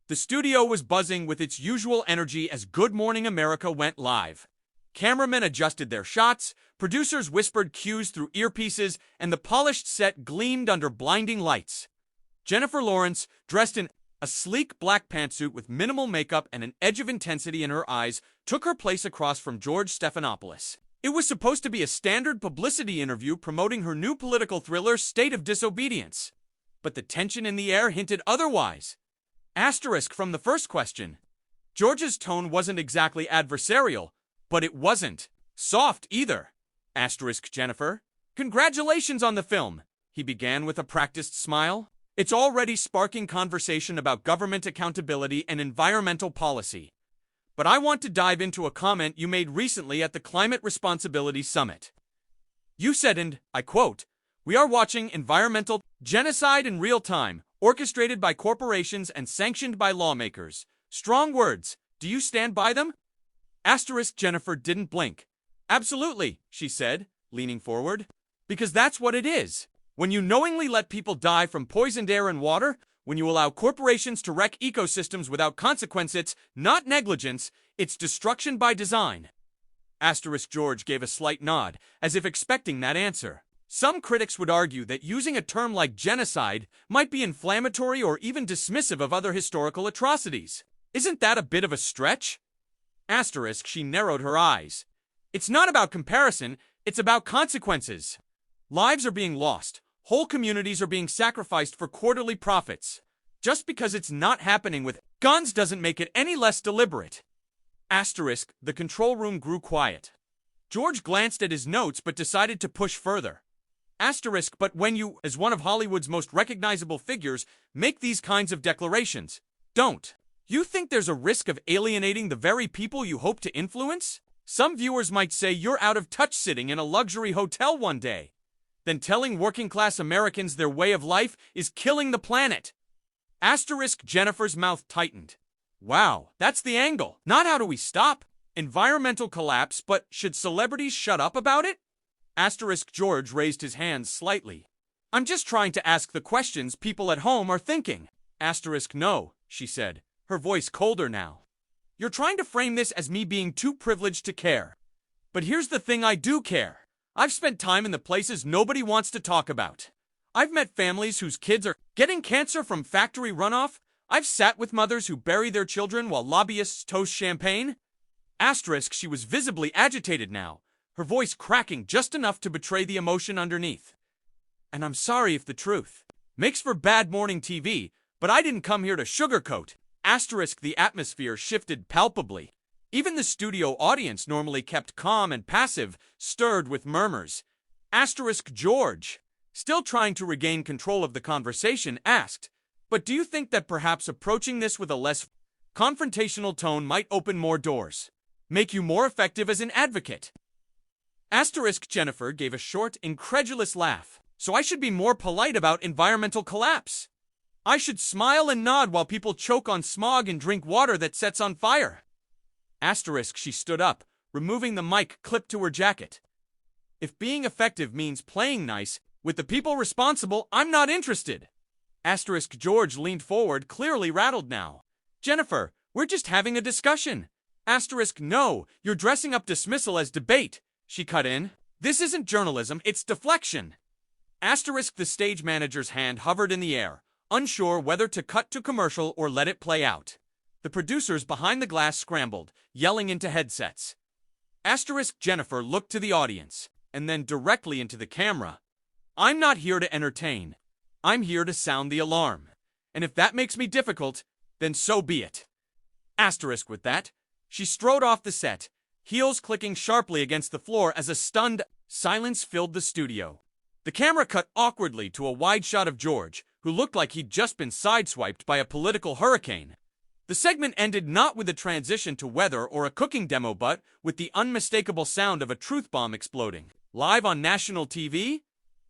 The studio was buzzing with its usual energy as Good Morning America went live. Cameramen adjusted their shots, producers whispered cues through earpieces, and the polished set gleamed under blinding lights. Jennifer Lawrence, dressed in a sleek black pantsuit with minimal makeup and an edge of intensity in her eyes, took her place across from George Stephanopoulos. It was supposed to be a standard publicity interview promoting her new political thriller, State of Disobedience. But the tension in the air hinted otherwise. Asterisk from the first question. George's tone wasn't exactly adversarial, but it wasn't soft either. Asterisk Jennifer. Congratulations on the film, he began with a practiced smile. It's already sparking conversation about government accountability and environmental policy. But I want to dive into a comment you made recently at the Climate Responsibility Summit. You said, and I quote, "We are watching environmental genocide in real time, orchestrated by corporations and sanctioned by lawmakers." Strong words. Do you stand by them? Asterisk Jennifer didn't blink. Absolutely, she said, leaning forward. Because that's what it is. When you knowingly let people die from poisoned air and water, when you allow corporations to wreck ecosystems without consequence, it's not negligence, it's destruction by design. Asterisk George gave a slight nod, as if expecting that answer. Some critics would argue that using a term like genocide might be inflammatory or even dismissive of other historical atrocities. Isn't that a bit of a stretch? Asterisk, she narrowed her eyes. It's not about comparison, it's about consequences. Lives are being lost. Whole communities are being sacrificed for quarterly profits. Just because it's not happening with guns doesn't make it any less deliberate. Asterisk, the control room grew quiet. George glanced at his notes but decided to push further. Asterisk, but when you, as one of Hollywood's most recognizable figures, make these kinds of declarations, don't you think there's a risk of alienating the very people you hope to influence? Some viewers might say you're out of touch sitting in a luxury hotel one day. Then telling working-class Americans their way of life is killing the planet. Asterisk Jennifer's mouth tightened. Wow, that's the angle. Not how do we stop environmental collapse, but should celebrities shut up about it? Asterisk George raised his hands slightly. I'm just trying to ask the questions people at home are thinking. Asterisk no, she said, her voice colder now. You're trying to frame this as me being too privileged to care. But here's the thing, I do care. I've spent time in the places nobody wants to talk about. I've met families whose kids are getting cancer from factory runoff. I've sat with mothers who bury their children while lobbyists toast champagne. Asterisk, she was visibly agitated now, her voice cracking just enough to betray the emotion underneath. And I'm sorry if the truth makes for bad morning TV, but I didn't come here to sugarcoat. Asterisk, the atmosphere shifted palpably. Even the studio audience, normally kept calm and passive, stirred with murmurs. Asterisk George, still trying to regain control of the conversation, asked, but do you think that perhaps approaching this with a less confrontational tone might open more doors, make you more effective as an advocate? Asterisk Jennifer gave a short, incredulous laugh. So I should be more polite about environmental collapse. I should smile and nod while people choke on smog and drink water that sets on fire. Asterisk, she stood up, removing the mic clipped to her jacket. If being effective means playing nice with the people responsible, I'm not interested. Asterisk George leaned forward, clearly rattled now. Jennifer, we're just having a discussion. Asterisk no, you're dressing up dismissal as debate, she cut in. This isn't journalism, it's deflection. Asterisk, the stage manager's hand hovered in the air, unsure whether to cut to commercial or let it play out. The producers behind the glass scrambled, yelling into headsets. Asterisk Jennifer looked to the audience, and then directly into the camera. I'm not here to entertain. I'm here to sound the alarm. And if that makes me difficult, then so be it. Asterisk with that, she strode off the set, heels clicking sharply against the floor as a stunned silence filled the studio. The camera cut awkwardly to a wide shot of George, who looked like he'd just been sideswiped by a political hurricane. The segment ended not with a transition to weather or a cooking demo but with the unmistakable sound of a truth bomb exploding. Live on national TV?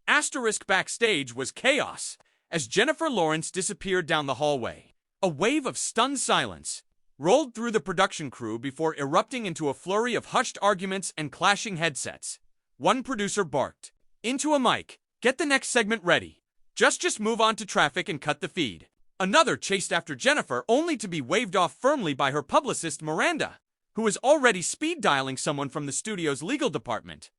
Asterisk backstage was chaos as Jennifer Lawrence disappeared down the hallway. A wave of stunned silence rolled through the production crew before erupting into a flurry of hushed arguments and clashing headsets. One producer barked into a mic, "Get the next segment ready. Just move on to traffic and cut the feed." Another chased after Jennifer only to be waved off firmly by her publicist Miranda, who was already speed dialing someone from the studio's legal department.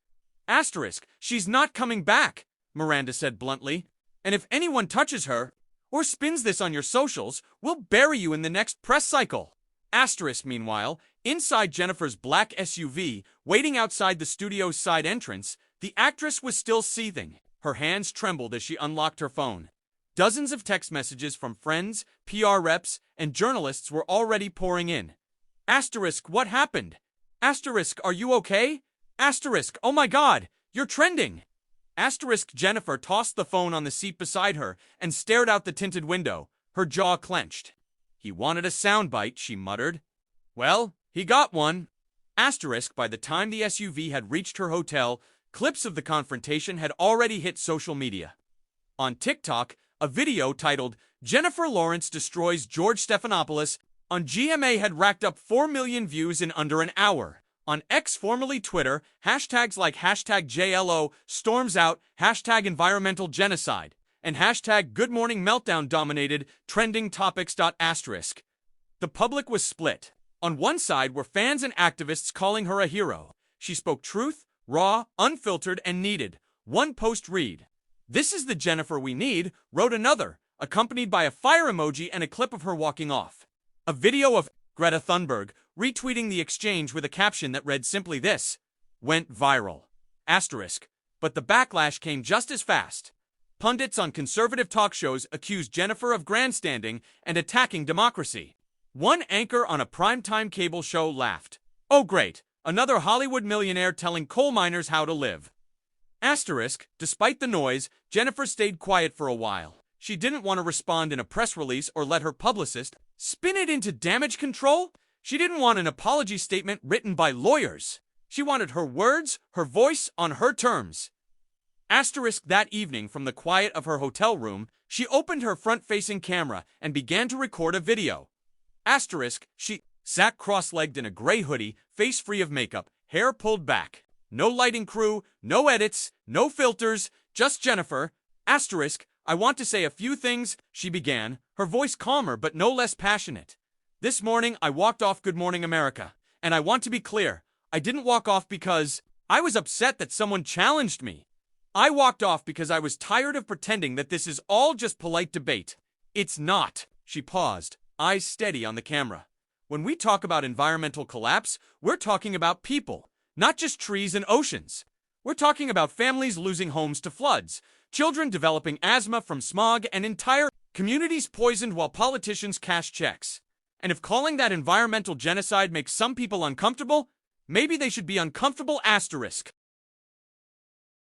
Asterisk, she's not coming back, Miranda said bluntly. And if anyone touches her, or spins this on your socials, we'll bury you in the next press cycle. Asterisk, meanwhile, inside Jennifer's black SUV, waiting outside the studio's side entrance, the actress was still seething. Her hands trembled as she unlocked her phone. Dozens of text messages from friends, PR reps, and journalists were already pouring in. Asterisk, what happened? Asterisk, are you okay? Asterisk, oh my god, you're trending. Asterisk, Jennifer tossed the phone on the seat beside her and stared out the tinted window, her jaw clenched. He wanted a soundbite, she muttered. Well, he got one. Asterisk, by the time the SUV had reached her hotel, clips of the confrontation had already hit social media. On TikTok, a video titled, "Jennifer Lawrence Destroys George Stephanopoulos" on GMA had racked up 4 million views in under an hour. On X, formerly Twitter, hashtags like hashtag JLO, storms out, hashtag environmental genocide, and hashtag Good Morning Meltdown dominated trending topics. Asterisk. The public was split. On one side were fans and activists calling her a hero. She spoke truth, raw, unfiltered, and needed. One post read, "This is the Jennifer we need," wrote another, accompanied by a fire emoji and a clip of her walking off. A video of Greta Thunberg retweeting the exchange with a caption that read simply this, went viral. Asterisk. But the backlash came just as fast. Pundits on conservative talk shows accused Jennifer of grandstanding and attacking democracy. One anchor on a primetime cable show laughed. "Oh great, another Hollywood millionaire telling coal miners how to live." Asterisk. Despite the noise, Jennifer stayed quiet for a while. She didn't want to respond in a press release or let her publicist spin it into damage control. She didn't want an apology statement written by lawyers. She wanted her words, her voice, on her terms. Asterisk. That evening, from the quiet of her hotel room, she opened her front-facing camera and began to record a video. Asterisk. She sat cross-legged in a gray hoodie, face free of makeup, hair pulled back. No lighting crew, no edits, no filters, just Jennifer. Asterisk. "I want to say a few things," she began, her voice calmer but no less passionate. "This morning, I walked off Good Morning America, and I want to be clear, I didn't walk off because I was upset that someone challenged me. I walked off because I was tired of pretending that this is all just polite debate. It's not." She paused, eyes steady on the camera. "When we talk about environmental collapse, we're talking about people, not just trees and oceans. We're talking about families losing homes to floods, children developing asthma from smog, and entire communities poisoned while politicians cash checks. And if calling that environmental genocide makes some people uncomfortable, maybe they should be uncomfortable." Asterisk.